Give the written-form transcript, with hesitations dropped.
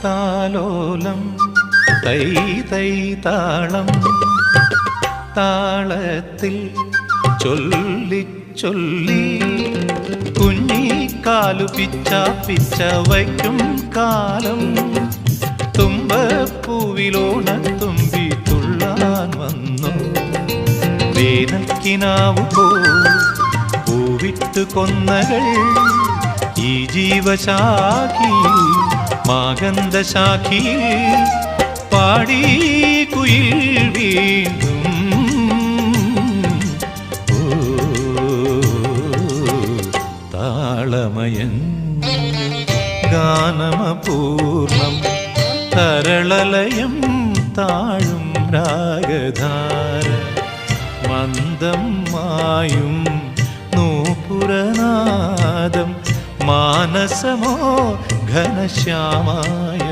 താലോലം തൈ തൈ താളം താളത്തിൽ ചൊല്ലി ചൊല്ലി കുഞ്ഞിക്കാലു പിച്ച പിച്ച വയ്ക്കും കാലം തുമ്പപ്പൂവിലോണത്തുമ്പി തുള്ളാൻ വന്നു വേനൽക്കിനാവു പൂവിട്ടു കൊന്നകൾ ഈ ജീവശാഖിയിൽ മാഗന്ധശാഖിയിൽ പാടി കുയിൽ വീണ്ടും താളമയൻ ഗാനമപൂർണം തരളലയം താഴും രാഗധാര മന്ദം മായും നൂപുരനാദം മാനസമോ ഘനശ്യാമായ